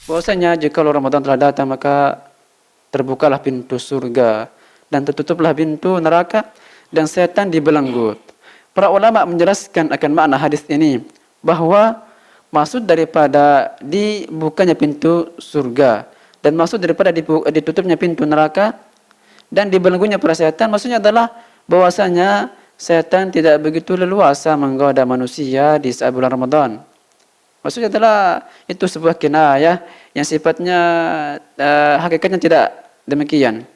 bahwasanya jika Ramadan telah datang maka terbukalah pintu surga dan tertutuplah pintu neraka dan setan dibelenggu. Para ulama menjelaskan akan makna hadis ini bahwa maksud daripada dibukanya pintu surga dan maksud daripada ditutupnya pintu neraka dan dibelenggunya para setan maksudnya adalah bahwasanya setan tidak begitu leluasa menggoda manusia di saat bulan Ramadan. Maksudnya adalah itu sebuah kinayah yang sifatnya hakikatnya tidak demikian.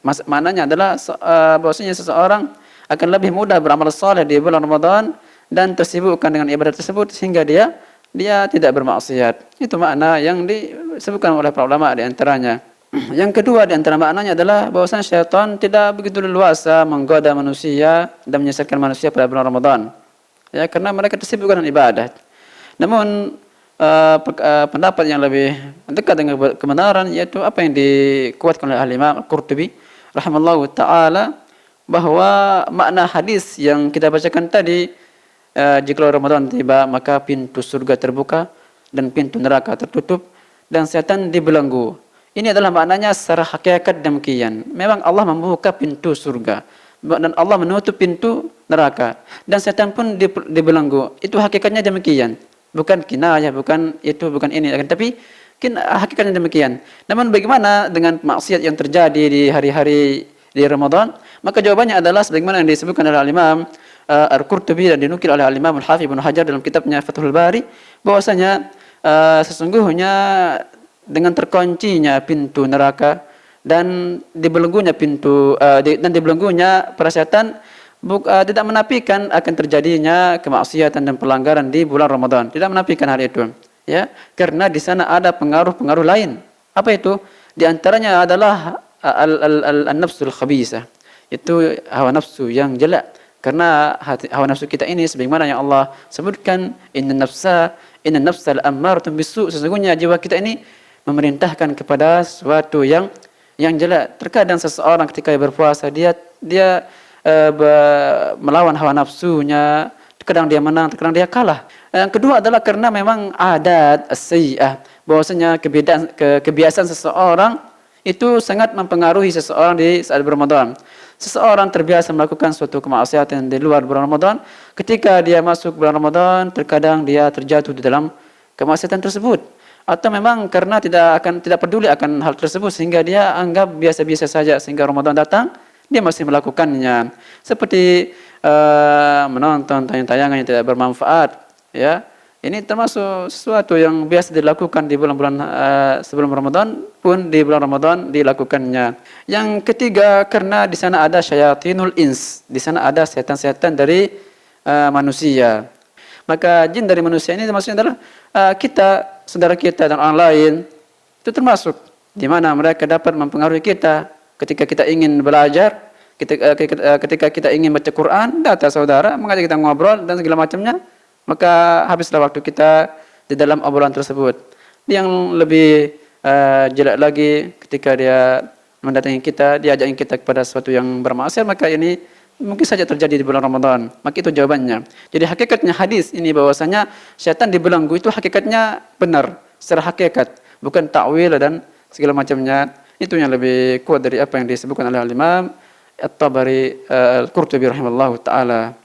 Maknanya adalah bahwasanya seseorang akan lebih mudah beramal saleh di bulan Ramadan dan tersibukkan dengan ibadat tersebut sehingga dia tidak bermaksiat. Itu makna yang disebutkan oleh para ulama di antaranya. Yang kedua di antara maknanya adalah bahwasanya syaitan tidak begitu leluasa menggoda manusia dan menyesatkan manusia pada bulan Ramadan. Ya, karena mereka tersibukkan dengan ibadat. Namun pendapat yang lebih dekat dengan kebenaran yaitu apa yang dikuatkan oleh Al-Imam Al-Qurtubi rahimallahu taala bahwa makna hadis yang kita bacakan tadi jika Ramadan tiba maka pintu surga terbuka dan pintu neraka tertutup dan setan dibelenggu. Ini adalah maknanya secara hakikat demikian. Memang Allah membuka pintu surga dan Allah menutup pintu neraka dan setan pun dibelenggu. Itu hakikatnya demikian. Bukan kinayah, bukan ini, tapi hakikatnya demikian. Namun bagaimana dengan maksiat yang terjadi di hari-hari di Ramadan? Maka jawabannya adalah sebagaimana yang disebutkan oleh Al-Imam Al-Qurtubi dan dinukil oleh Al-Imam Al-Hafidz Ibnu Hajar dalam kitabnya Fathul Bari, bahwasanya sesungguhnya dengan terkuncinya pintu neraka dan dibelenggunya para setan tidak menafikan akan terjadinya kemaksiatan dan pelanggaran di bulan Ramadan. Tidak menafikan hal itu, ya. Karena di sana ada pengaruh-pengaruh lain. Apa itu? Di antaranya adalah an-nafsul khabisah. Itu hawa nafsu yang jelek. Karena hawa nafsu kita ini sebagaimana yang Allah sebutkan, inna nafsal ammaratun bisu. Sesungguhnya jiwa kita ini memerintahkan kepada sesuatu yang jelek. Terkadang seseorang ketika berpuasa dia melawan hawa nafsunya, kadang dia menang, kadang dia kalah. Yang kedua adalah karena memang adat as-sayyi'ah, bahwasanya kebiasaan seseorang itu sangat mempengaruhi seseorang di saat Ramadan. Seseorang terbiasa melakukan suatu kemaksiatan di luar bulan Ramadan, ketika dia masuk bulan Ramadan, terkadang dia terjatuh di dalam kemaksiatan tersebut. Atau memang karena tidak peduli akan hal tersebut sehingga dia anggap biasa-biasa saja sehingga Ramadan datang dia masih melakukannya, seperti menonton tayangan yang tidak bermanfaat, ya. Ini termasuk sesuatu yang biasa dilakukan di bulan-bulan sebelum Ramadan pun di bulan Ramadan dilakukannya. Yang ketiga karena di sana ada syayatinul ins, di sana ada setan-setan dari manusia. Maka jin dari manusia ini maksudnya adalah kita, saudara kita dan orang lain itu termasuk di mana mereka dapat mempengaruhi kita. Ketika kita ingin belajar, ketika kita ingin baca Quran, datang saudara mengajak kita ngobrol dan segala macamnya, maka habislah waktu kita di dalam obrolan tersebut. Yang lebih jelek lagi ketika dia mendatangi kita, diajakin kita kepada sesuatu yang bermaksiat, maka ini mungkin saja terjadi di bulan Ramadan. Maka itu jawabannya. Jadi hakikatnya hadis ini bahwasanya syaitan dibelenggu itu hakikatnya benar secara hakikat, bukan takwil dan segala macamnya. Itu yang lebih kuat dari apa yang disebutkan oleh Al-Imam At-Tabari Al-Qurtubi rahimahullahu taala.